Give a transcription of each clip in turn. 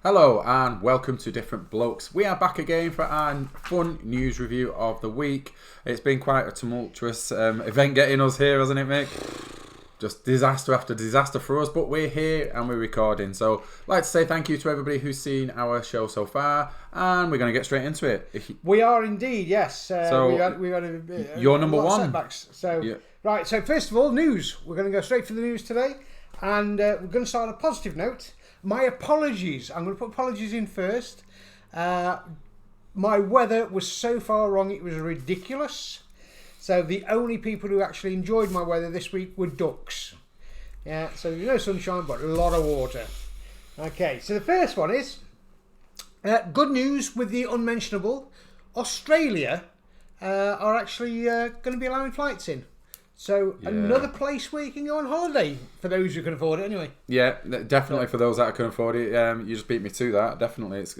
Hello and welcome to Different Blokes. We are back again for our fun news review of the week. It's been quite a tumultuous event getting us here, hasn't it, Mick? Just disaster after disaster for us, but we're here and we're recording. So I'd like to say thank you to everybody who's seen our show so far, and we're going to get straight into it. We are indeed, yes. So we had you're number lot of one. setbacks. So Yeah. Right, so first of all, news. We're going to go straight for the news today, and we're going to start on a positive note. My apologies. I'm going to put apologies in first. My weather was so far wrong, it was ridiculous. So the only people who actually enjoyed my weather this week were ducks. Yeah, so no sunshine, but a lot of water. Okay, so the first one is good news with the unmentionable. Australia are actually going to be allowing flights in. So another place where you can go on holiday for those who can afford it anyway. Yeah, definitely for those that can afford it. You just beat me to that. Definitely, it's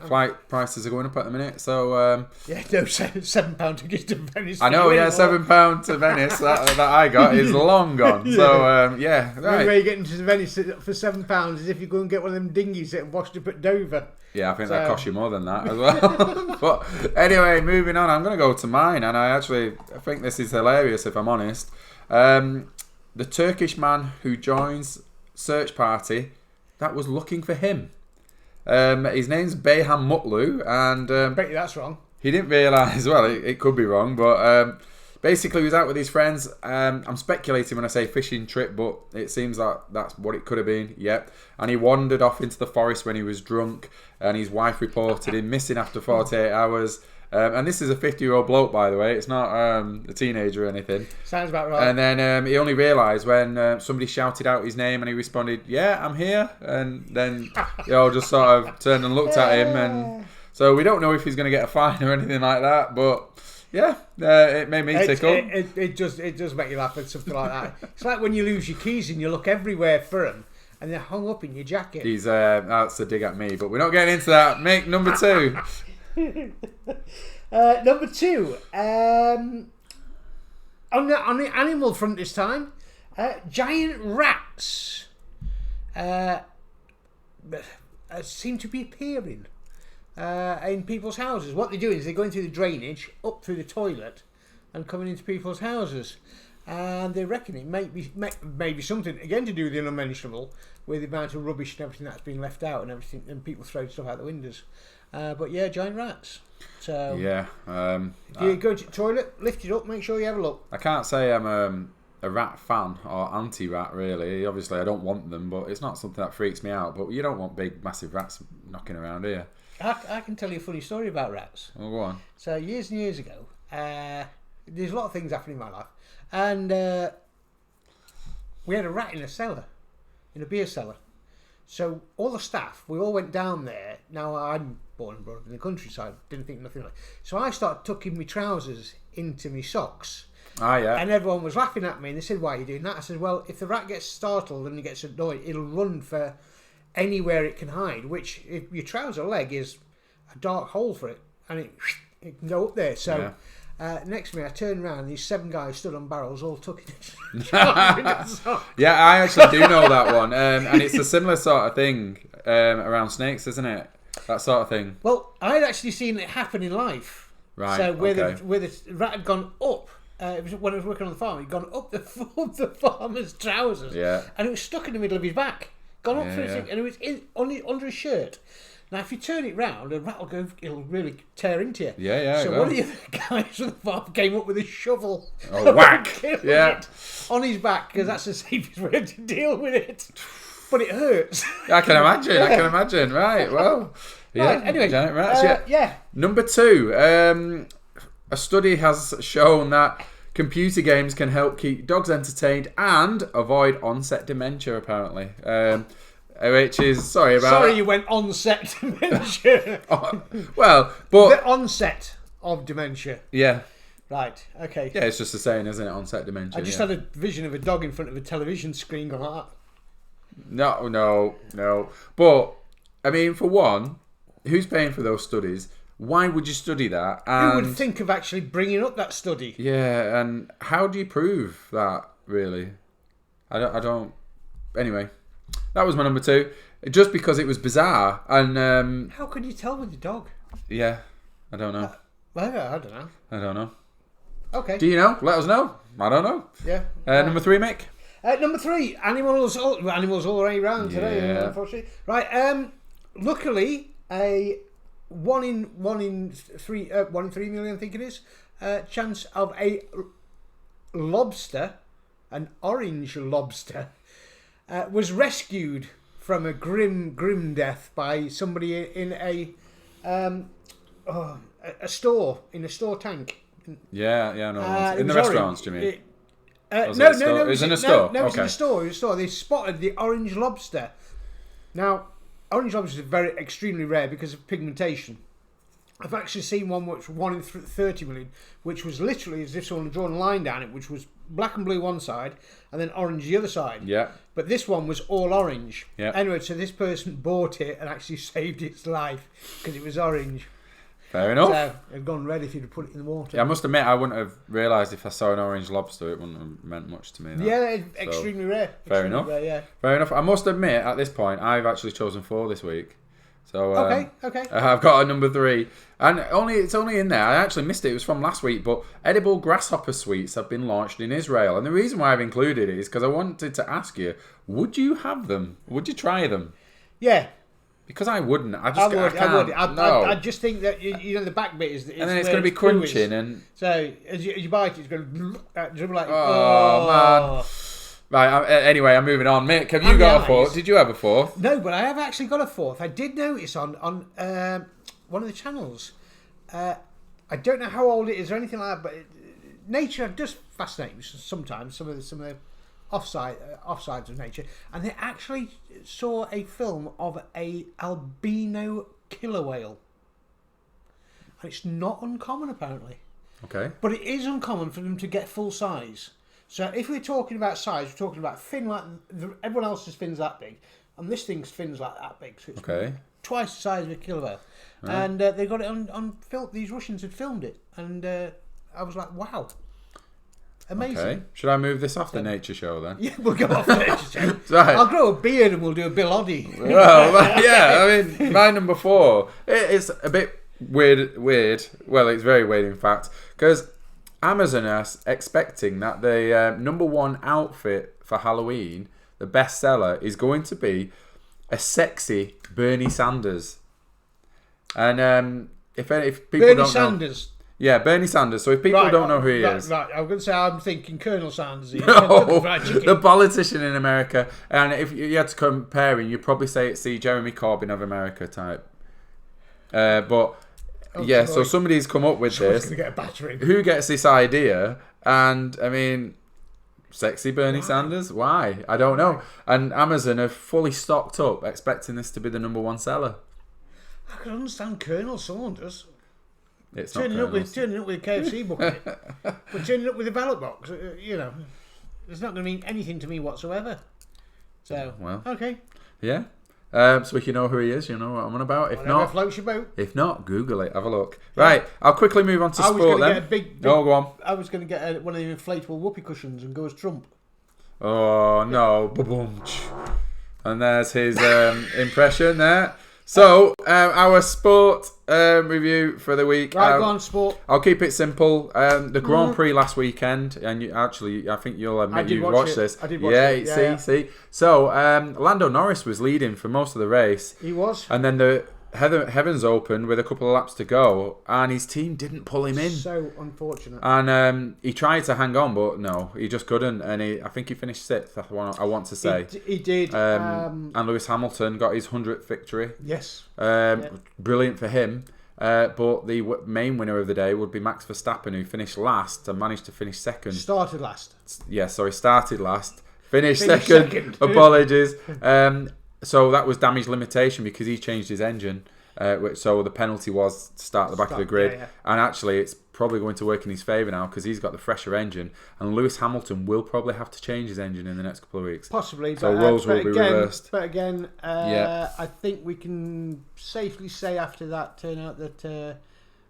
flight prices are going up at the minute. So no, £7 tickets to Venice. I know, yeah, £7 to Venice that I got is long gone. Yeah. So right. The only way you're getting to Venice for £7 is if you go and get one of them dinghies that washed up at Dover. Yeah, I think that costs you more than that as well. But anyway, moving on, I'm going to go to mine, and I think this is hilarious if I'm honest. The Turkish man who joins search party that was looking for him. His name's Beyhan Mutlu, and Bet you that's wrong. he didn't realise, well, it could be wrong, but basically he was out with his friends. I'm speculating when I say fishing trip, but it seems like that's what it could have been, yep. And he wandered off into the forest when he was drunk, and his wife reported him missing after 48 hours. And this is a 50-year-old bloke, by the way. It's not a teenager or anything. Sounds about right. And then he only realised when somebody shouted out his name and he responded, "Yeah, I'm here." And then just sort of turned and looked at him. And so we don't know if he's going to get a fine or anything like that. But yeah, it made me tickle. It does make you laugh at something like that. It's like when you lose your keys and you look everywhere for them, and they're hung up in your jacket. That's a dig at me, but we're not getting into that. Mick, number 2. Number 2, on the animal front this time, giant rats seem to be appearing in people's houses. What they're doing is they're going through the drainage, up through the toilet, and coming into people's houses. And they reckon it may be something again to do with the unmentionable, with the amount of rubbish and everything that's been left out and everything, and people throw stuff out the windows. But yeah, giant rats. So yeah, if you go to the toilet, lift it up, make sure you have a look. I can't say I'm a rat fan or anti-rat really. Obviously, I don't want them, but it's not something that freaks me out. But you don't want big, massive rats knocking around here. I can tell you a funny story about rats. Oh, go on. So years and years ago, there's a lot of things happening in my life, and we had a rat in a cellar, in a beer cellar. So all the staff, we all went down there. Now I'm born and brought up in the countryside, didn't think nothing of it. So I started tucking my trousers into my socks. Ah, yeah. And everyone was laughing at me, and they said, "Why are you doing that?" I said, "Well, if the rat gets startled and he gets annoyed, it'll run for anywhere it can hide, which if your trouser leg is a dark hole for it, and it can go up there." So next to me, I turned around, and these 7 guys stood on barrels, all tucking it. Yeah, I actually do know that one, and it's a similar sort of thing around snakes, isn't it? That sort of thing. Well, I'd actually seen it happen in life. Right. So where the rat had gone up. It was when I was working on the farm. He'd gone up the farmer's trousers, and it was stuck in the middle of his back. Gone up through his thing, and it was under his shirt. Now, if you turn it round, a rat will go. It'll really tear into you. Yeah. So one of the other guys from the farm came up with a shovel. Oh, whack! Yeah. On his back, because that's the safest way to deal with it. But it hurts. I can imagine. Right. Well. Yeah. Right, anyway. Giant rats. Yeah. Number 2. A study has shown that computer games can help keep dogs entertained and avoid onset dementia, apparently. Which is, sorry you went onset dementia. Well, but... The onset of dementia. Yeah. Right, okay. Yeah, it's just the saying, isn't it? Onset dementia. I just had a vision of a dog in front of a television screen going like that. No. But, I mean, for one, who's paying for those studies? Why would you study that? And who would think of actually bringing up that study? Yeah, and how do you prove that, really? I don't... Anyway, that was my number 2. just because it was bizarre. And How could you tell with the dog? yeah, I don't know. I don't know. I don't know. Okay. Do you know? Let us know. I don't know. Yeah. Number 3, Mick. Number 3, animals all the way around today, Yeah. unfortunately. Right. Luckily, a 1 in 3 million, I think it is, chance of a lobster, an orange lobster, was rescued from a grim death by somebody in a store, in a store tank. Yeah, no. It In the was restaurants, orange. do you mean? No, Was no, it a store? no. It was in a store? No, it was in Okay. a store. It was a store. They spotted the orange lobster. Now, orange lobsters are very extremely rare because of pigmentation. I've actually seen one which 1 in 30 million, which was literally as if someone had drawn a line down it, which was black and blue one side and then orange the other side. Yeah. But this one was all orange. Yeah. Anyway, so this person bought it and actually saved its life because it was orange. Fair enough. So it had gone red if you'd have put it in the water. Yeah, I must admit, I wouldn't have realised if I saw an orange lobster, it wouldn't have meant much to me. That. Yeah, it's extremely rare. Fair Extremely enough. rare, yeah. Fair enough. I must admit, at this point, I've actually chosen 4 this week. So Okay. I've got a number 3, and it's only in there. I actually missed it. It was from last week, but edible grasshopper sweets have been launched in Israel, and the reason why I've included it is because I wanted to ask you: would you have them? Would you try them? Yeah. Because I wouldn't. I would. can't. No. I just think that the back bit is, and then it's going to be crunching and. So as you bite it, it's going to be like. Oh man. Right. Anyway, I'm moving on. Mick, have you got a 4th? Did you have a 4th? No, but I have actually got a 4th. I did notice on one of the channels. I don't know how old it is or anything like that, but nature does fascinate me sometimes. Some of the offsides of nature, and they actually saw a film of a albino killer whale, and it's not uncommon apparently. Okay. But it is uncommon for them to get full size. So if we're talking about size, we're talking about fin like everyone else's fin's that big, and this thing's fin's like that big. So it's twice the size of a killer whale. Right. And they got it on film. These Russians had filmed it, and I was like, wow. Amazing. Okay. Should I move this off the nature show then? Yeah, we'll go off the nature show. Right. I'll grow a beard and we'll do a Bill Oddie. Well, yeah, I mean, my number 4, it's a bit weird. Well, it's very weird, in fact, because Amazon are expecting that the number 1 outfit for Halloween, the bestseller, is going to be a sexy Bernie Sanders. And if people Bernie don't Sanders. know... Yeah, Bernie Sanders. So if people don't know who he is... Right, I'm going to say I'm thinking Colonel Sanders. No, the politician in America. And if you had to compare him, you'd probably say it's the Jeremy Corbyn of America type. But... yeah, so somebody's come up with this. Gonna get a battering. Who gets this idea? And I mean, sexy Bernie Sanders? Why? I don't know. And Amazon have fully stocked up, expecting this to be the number 1 seller. I can understand Colonel Saunders. It's turning up with a KFC bucket, but turning up with a ballot box. It's not going to mean anything to me whatsoever. So okay. Yeah. So if you know who he is, you know what I'm on about. If not, Google it. Have a look. Yeah. Right, I'll quickly move on to sport then. Go on. I was going to get one of the inflatable whoopee cushions and go as Trump. Oh no! Ba-boom. And there's his impression there. So our sport review for the week. Right, go on, sport. I'll keep it simple. The Grand Prix last weekend, and I think you'll admit you watched this. I did watch it. See. So Lando Norris was leading for most of the race. He was. And then the heavens opened with a couple of laps to go, and his team didn't pull him in. So unfortunate. And he tried to hang on, but no, he just couldn't. And I think he finished 6th. I want to say he did. And Lewis Hamilton got his 100th victory. Yes. Brilliant for him. But the main winner of the day would be Max Verstappen, who finished last and managed to finish 2nd. Started last. Yeah, sorry, started last. Finished second. Apologies. So that was damage limitation because he changed his engine. So the penalty was to start at the back of the grid. Yeah. And actually, it's probably going to work in his favour now because he's got the fresher engine. And Lewis Hamilton will probably have to change his engine in the next couple of weeks. Possibly. So roles will be reversed. But again, I think we can safely say after that turnout that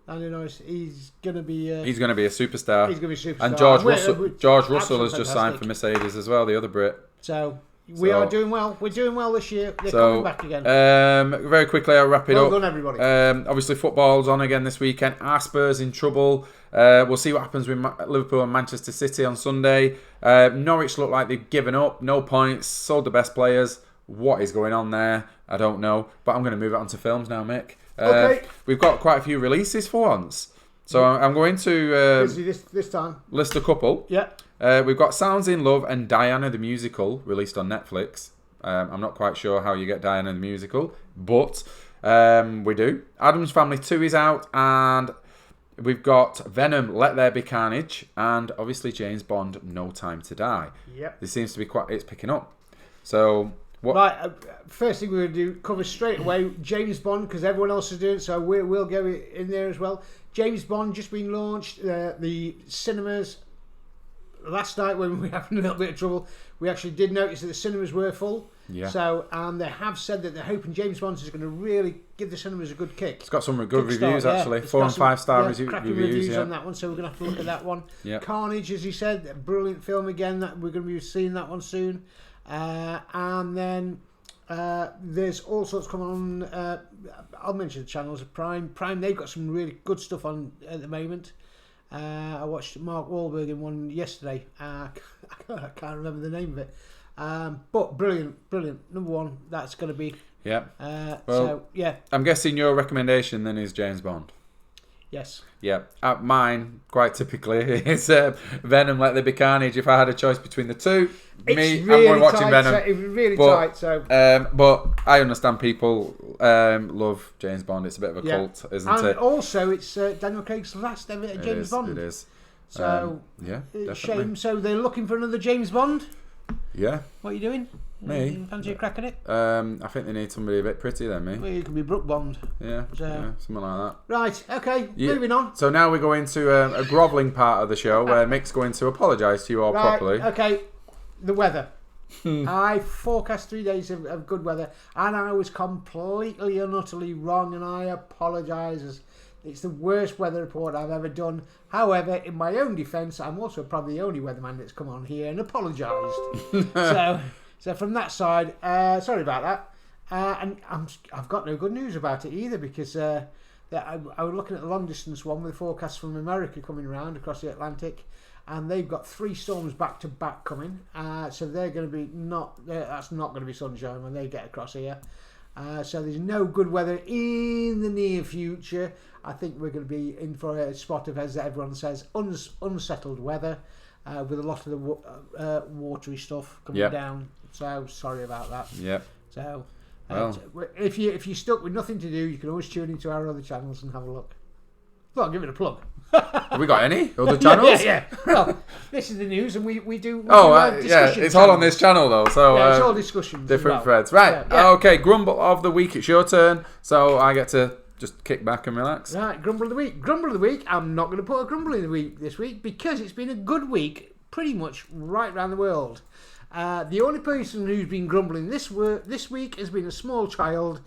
Lando Norris, he's going to be a superstar. He's going to be a superstar. And George Russell has just signed for Mercedes as well, the other Brit. So We are doing well. We're doing well this year. They're coming back again. Very quickly, I'll wrap it up. Well done, everybody. Obviously, football's on again this weekend. Are Spurs in trouble? We'll see what happens with Liverpool and Manchester City on Sunday. Norwich look like they've given up. No points. Sold the best players. What is going on there? I don't know. But I'm going to move it on to films now, Mick. Okay. We've got quite a few releases for once. So I'm going to busy this time. List a couple. Yeah. We've got Sounds in Love and Diana the Musical released on Netflix. I'm not quite sure how you get Diana the Musical, but we do. Addams Family 2 is out, and we've got Venom, Let There Be Carnage, and obviously James Bond, No Time to Die. Yep. This seems to be it's picking up. So what? Right, first thing we're going to do, cover straight away James Bond, because everyone else is doing it, so we'll go in there as well. James Bond just been launched. The cinemas last night, when we were having a little bit of trouble, we actually did notice that the cinemas were full. Yeah. So, and they have said that they're hoping James Bond is going to really give the cinemas a good kick. It's got some good reviews, actually. 4 and 5 star reviews on that one, so we're going to have to look at that one. Yeah. Carnage, as you said, a brilliant film again. That we're going to be seeing that one soon. And then there's all sorts coming on. I'll mention the channels of Prime. Prime, they've got some really good stuff on at the moment. I watched Mark Wahlberg in one yesterday. I can't remember the name of it. But brilliant. Number one, that's going to be. Yeah. Well, so, yeah. I'm guessing your recommendation then is James Bond. Yes. Yeah. Mine, quite typically, is Venom, Let There Be Carnage. If I had a choice between the two, I'm going watching Venom. It was really tight. So. But I understand people love James Bond. It's a bit of a cult, isn't it? And also, it's Daniel Craig's last ever James Bond. It is. So, yeah, definitely. Shame. So they're looking for another James Bond. Yeah. What are you doing? Me? Fancy a crack at it? I think they need somebody a bit prettier than me. Well, you could be Brooke Bond. Yeah, something like that. Right, okay, moving on. So now we go into a grovelling part of the show where Mick's going to apologise to you all properly. Okay, the weather. I forecast 3 days of good weather, and I was completely and utterly wrong, and I apologise. It's the worst weather report I've ever done. However, in my own defence, I'm also probably the only weatherman that's come on here and apologised. So from that side, sorry about that. And I've got no good news about it either, because I was looking at the long distance one with the forecast from America coming around across the Atlantic, and they've got 3 storms back to back coming. So they're going to be that's not going to be sunshine when they get across here. So there's no good weather in the near future. I think we're going to be in for a spot of, as everyone says, unsettled weather, with a lot of the watery stuff coming down. So sorry about that. Yep. So if you're stuck with nothing to do, you can always tune into our other channels and have a look. Well, give it a plug. Have we got any other channels? Yeah. Well, this is the news, and we do. It's all on this channel though. So it's all discussions. Different threads, right? Yeah. Okay, grumble of the week. It's your turn, so I get to just kick back and relax. Right, grumble of the week. Grumble of the week. I'm not going to put a grumble in the week this week, because it's been a good week, pretty much right around the world. The only person who's been grumbling this week has been a small child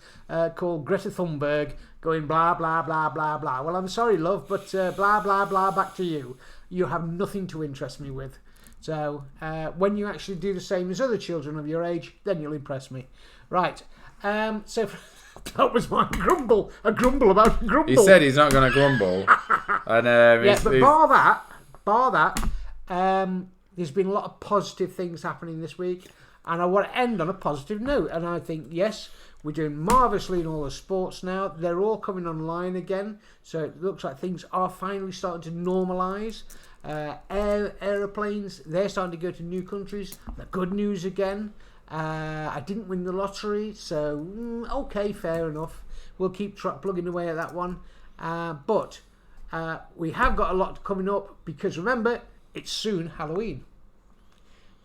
called Greta Thunberg, going blah blah blah blah blah. Well, I'm sorry, love, but blah blah blah back to you. You have nothing to interest me with. So when you actually do the same as other children of your age, then you'll impress me. Right. So that was my grumble. A grumble about a grumble. He said he's not going to grumble. And but bar that. There's been a lot of positive things happening this week, and I want to end on a positive note. And I think, yes, we're doing marvellously in all the sports now. They're all coming online again, so it looks like things are finally starting to normalise. Aeroplanes, they're starting to go to new countries. The good news again. I didn't win the lottery, so okay, fair enough. We'll keep plugging away at that one. But we have got a lot coming up, because remember, it's soon Halloween.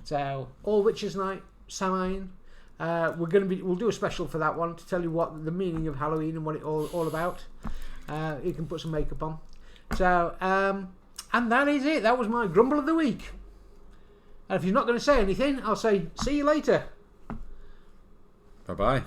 So All Witches Night, Samhain. We'll do a special for that one to tell you what the meaning of Halloween and what it's all about. You can put some makeup on. So and that is it. That was my grumble of the week. And if you're not going to say anything, I'll say see you later. Bye bye.